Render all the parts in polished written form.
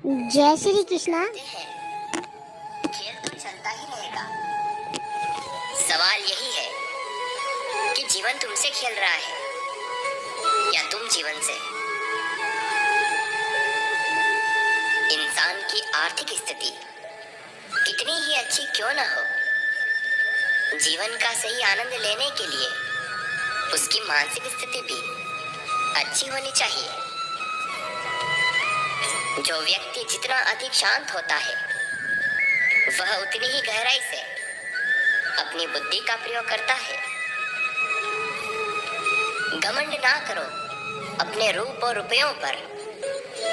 जय श्री कृष्णा। खेल तो चलता ही रहेगा। सवाल यही है कि जीवन तुमसे खेल रहा है या तुम जीवन से। इंसान की आर्थिक स्थिति कितनी ही अच्छी क्यों ना हो, जीवन का सही आनंद लेने के लिए उसकी मानसिक स्थिति भी अच्छी होनी चाहिए। जो व्यक्ति जितना अधिक शांत होता है वह उतनी ही गहराई से अपनी बुद्धि का प्रयोग करता है। घमंड ना करो अपने रूप और रुपयों पर,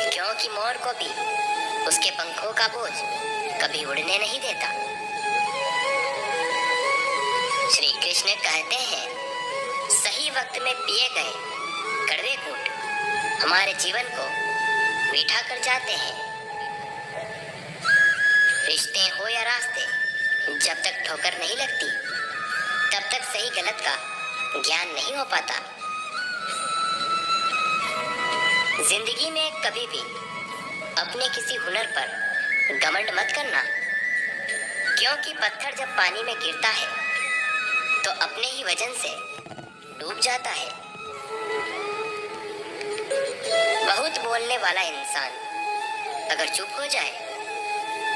क्योंकि मोर को भी उसके पंखों का बोझ कभी उड़ने नहीं देता। श्री कृष्ण कहते हैं, सही वक्त में पिए गए कड़वे घूंट हमारे जीवन को मीठा कर जाते हैं। रिश्ते हो या रास्ते, जब तक ठोकर नहीं लगती तब तक सही गलत का ज्ञान नहीं हो पाता। जिंदगी में कभी भी अपने किसी हुनर पर घमंड मत करना, क्योंकि पत्थर जब पानी में गिरता है तो अपने ही वजन से डूब जाता है। बहुत बोलने वाला इंसान अगर चुप हो जाए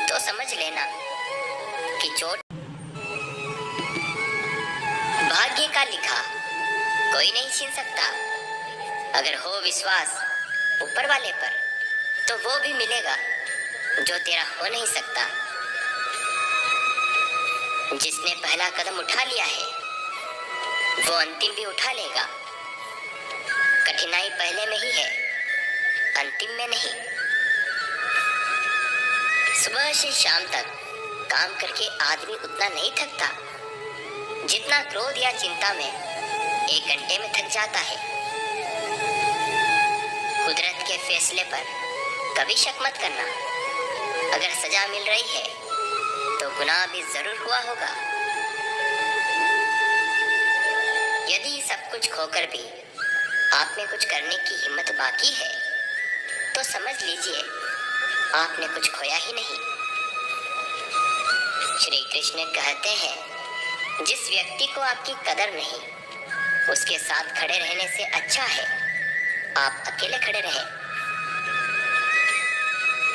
तो समझ लेना कि चोट। भाग्य का लिखा कोई नहीं छीन सकता। अगर हो विश्वास ऊपर वाले पर तो वो भी मिलेगा जो तेरा हो नहीं सकता। जिसने पहला कदम उठा लिया है वो अंतिम भी उठा लेगा। कठिनाई पहले में ही है, अंतिम में नहीं। सुबह से शाम तक काम करके आदमी उतना नहीं थकता जितना क्रोध या चिंता में 1 घंटे में थक जाता है। कुदरत के फैसले पर कभी शक मत करना। अगर सजा मिल रही है तो गुनाह भी जरूर हुआ होगा। यदि सब कुछ खोकर भी आप में कुछ करने की हिम्मत बाकी है तो समझ लीजिए आपने कुछ खोया ही नहीं। श्री कृष्ण कहते हैं, जिस व्यक्ति को आपकी कदर नहीं उसके साथ खड़े रहने से अच्छा है आप अकेले खड़े रहें।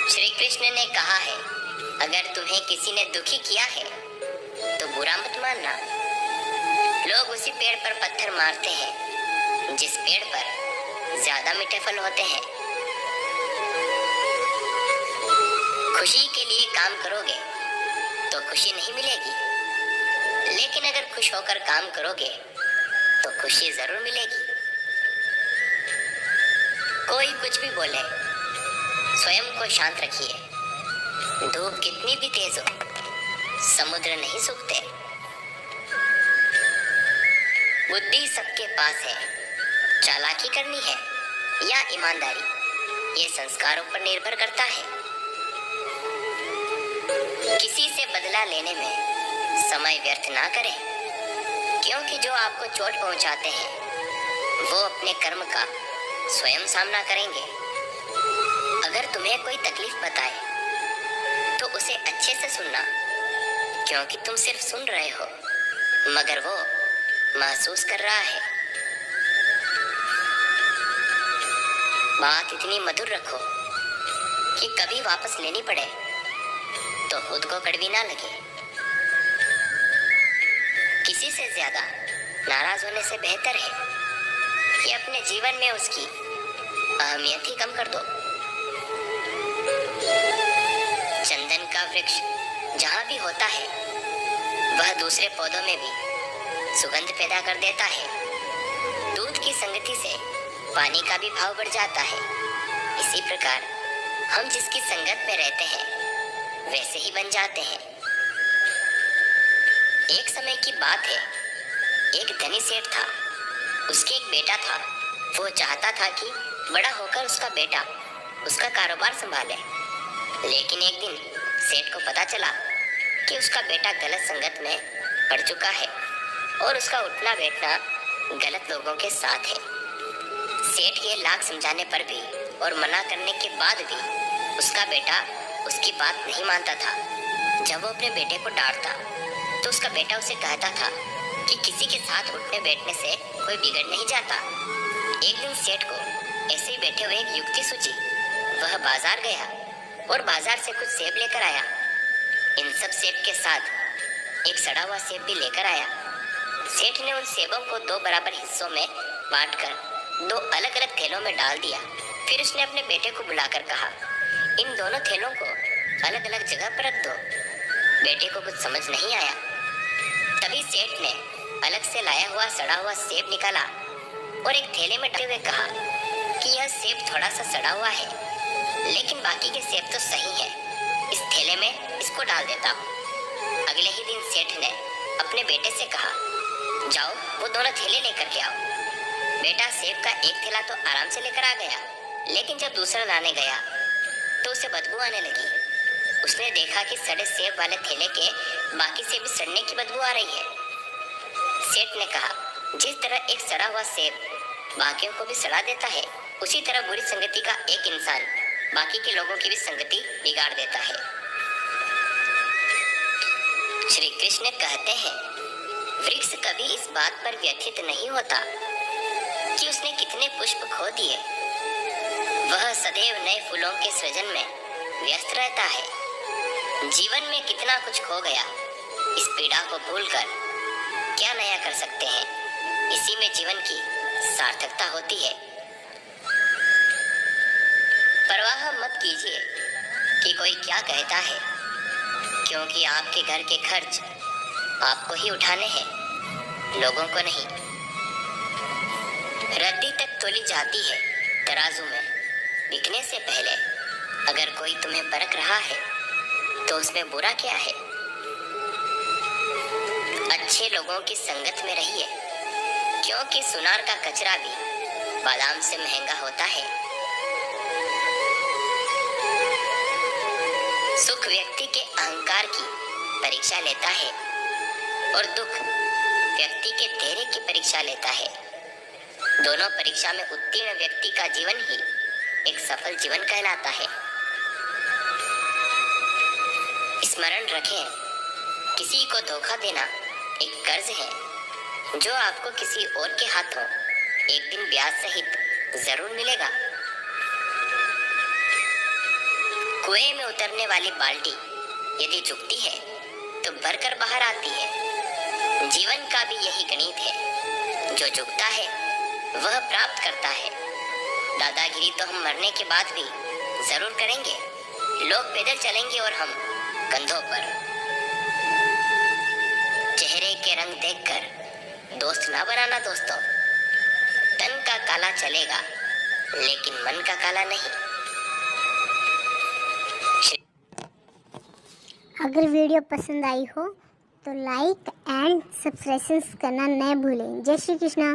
श्री कृष्ण ने कहा है, अगर तुम्हें किसी ने दुखी किया है तो बुरा मत मानना। लोग उसी पेड़ पर पत्थर मारते हैं जिस पेड़ पर ज्यादा मीठे फल होते हैं। खुशी के लिए काम करोगे तो खुशी नहीं मिलेगी, लेकिन अगर खुश होकर काम करोगे तो खुशी जरूर मिलेगी। कोई कुछ भी बोले, स्वयं को शांत रखिए। धूप कितनी भी तेज हो, समुद्र नहीं सूखते। बुद्धि सबके पास है, चालाकी करनी है या ईमानदारी, ये संस्कारों पर निर्भर करता है। किसी से बदला लेने में समय व्यर्थ ना करें, क्योंकि जो आपको चोट पहुंचाते हैं वो अपने कर्म का स्वयं सामना करेंगे। अगर तुम्हें कोई तकलीफ बताए तो उसे अच्छे से सुनना, क्योंकि तुम सिर्फ सुन रहे हो मगर वो महसूस कर रहा है। बात इतनी मधुर रखो कि कभी वापस लेनी पड़े तो खुद को कड़वी ना लगे। किसी से ज्यादा नाराज होने से बेहतर है कि अपने जीवन में उसकी अहमियत ही कम कर दो। चंदन का वृक्ष जहां भी होता है वह दूसरे पौधों में भी सुगंध पैदा कर देता है। दूध की संगति से पानी का भी भाव बढ़ जाता है। इसी प्रकार हम जिसकी संगत में रहते हैं वैसे ही बन जाते हैं। एक समय की बात है, एक धनी सेठ था, उसके एक बेटा था। वो चाहता था कि बड़ा होकर उसका बेटा उसका कारोबार संभाले, लेकिन एक दिन सेठ को पता चला कि उसका बेटा गलत संगत में पड़ चुका है और उसका उठना बैठना गलत लोगों के साथ है। सेठ के लाख समझाने पर भी और मना करने के बाद भी उसका बेटा उसकी बात नहीं मानता था। जब वो अपने बेटे को डांटता तो उसका बेटा उसे कहता था कि किसी के साथ उठने बैठने से कोई बिगड़ नहीं जाता। एक दिन सेठ को ऐसे ही बैठे हुए एक युक्ति सूझी। वह बाजार गया और बाजार से कुछ सेब लेकर आया। इन सब सेब के साथ एक सड़ा हुआ सेब भी लेकर आया। सेठ ने उन सेबों को 2 बराबर हिस्सों में बांटकर 2 अलग अलग थैलों में डाल दिया। फिर उसने अपने बेटे को बुलाकर कहा, इन दोनों थैलों को अलग अलग जगह पर रख दो। बेटे को कुछ समझ नहीं आया। तभी सेठ ने अलग से लाया हुआ सड़ा हुआ सेब निकाला और एक थैले में डालते हुए कहा कि यह सेब थोड़ा सा सड़ा हुआ है, लेकिन बाकी के सेब तो सही है। इस थैले में इसको डाल देता हूँ। अगले ही दिन सेठ ने अपने बेटे से कहा, जाओ वो दोनों थैले लेकर के आओ। बेटा सेब का एक थैला तो आराम से लेकर आ गया, लेकिन जब दूसरा लाने गया तो उसे बदबू आने लगी। उसने देखा कि सड़े सेब वाले थैले के बाकी से भी सड़ने की बदबू आ रही है। सेठ ने कहा, जिस तरह एक सड़ा हुआ सेब बाकियों को भी सड़ा देता है, उसी तरह बुरी संगति का एक इंसान बाकी के लोगों की भी संगति बिगाड़ देता है। श्री कृष्ण कहते हैं, वृक्ष कभी इस बात पर व्यथित नहीं होता कि उसने कितने पुष्प खो दिए। वह सदैव नए फूलों के सृजन में व्यस्त रहता है। जीवन में कितना कुछ खो गया, इस पीड़ा को भूलकर क्या नया कर सकते हैं। इसी में जीवन की सार्थकता होती है। परवाह मत कीजिए कि कोई क्या कहता है, क्योंकि आपके घर के खर्च आपको ही उठाने हैं, लोगों को नहीं। रद्दी तक तोली जाती है तराजू में। बिकने से पहले अगर कोई तुम्हें परख रहा है तो उसमें बुरा क्या है। अच्छे लोगों की संगत में रहिए, क्योंकि सुनार का कचरा भी बादाम से महंगा होता है। सुख व्यक्ति के अहंकार की परीक्षा लेता है और दुख व्यक्ति के धैर्य की परीक्षा लेता है। दोनों परीक्षा में उत्तीर्ण व्यक्ति का जीवन ही एक सफल जीवन कहलाता है। स्मरण रखें, किसी को धोखा देना एक कर्ज है जो आपको किसी और के हाथों एक दिन ब्याज सहित जरूर मिलेगा। कुएं में उतरने वाली बाल्टी यदि झुकती है तो भरकर बाहर आती है। जीवन का भी यही गणित है, जो झुकता है वह प्राप्त करता है। दादागिरी तो हम मरने के बाद भी जरूर करेंगे। लोग पैदल चलेंगे और हम कंधों पर। चेहरे के रंग देखकर दोस्त ना बनाना दोस्तों। तन का काला चलेगा, लेकिन मन का काला नहीं। अगर वीडियो पसंद आई हो तो लाइक एंड सब्सक्राइब करना न भूलें। जय श्री कृष्णा।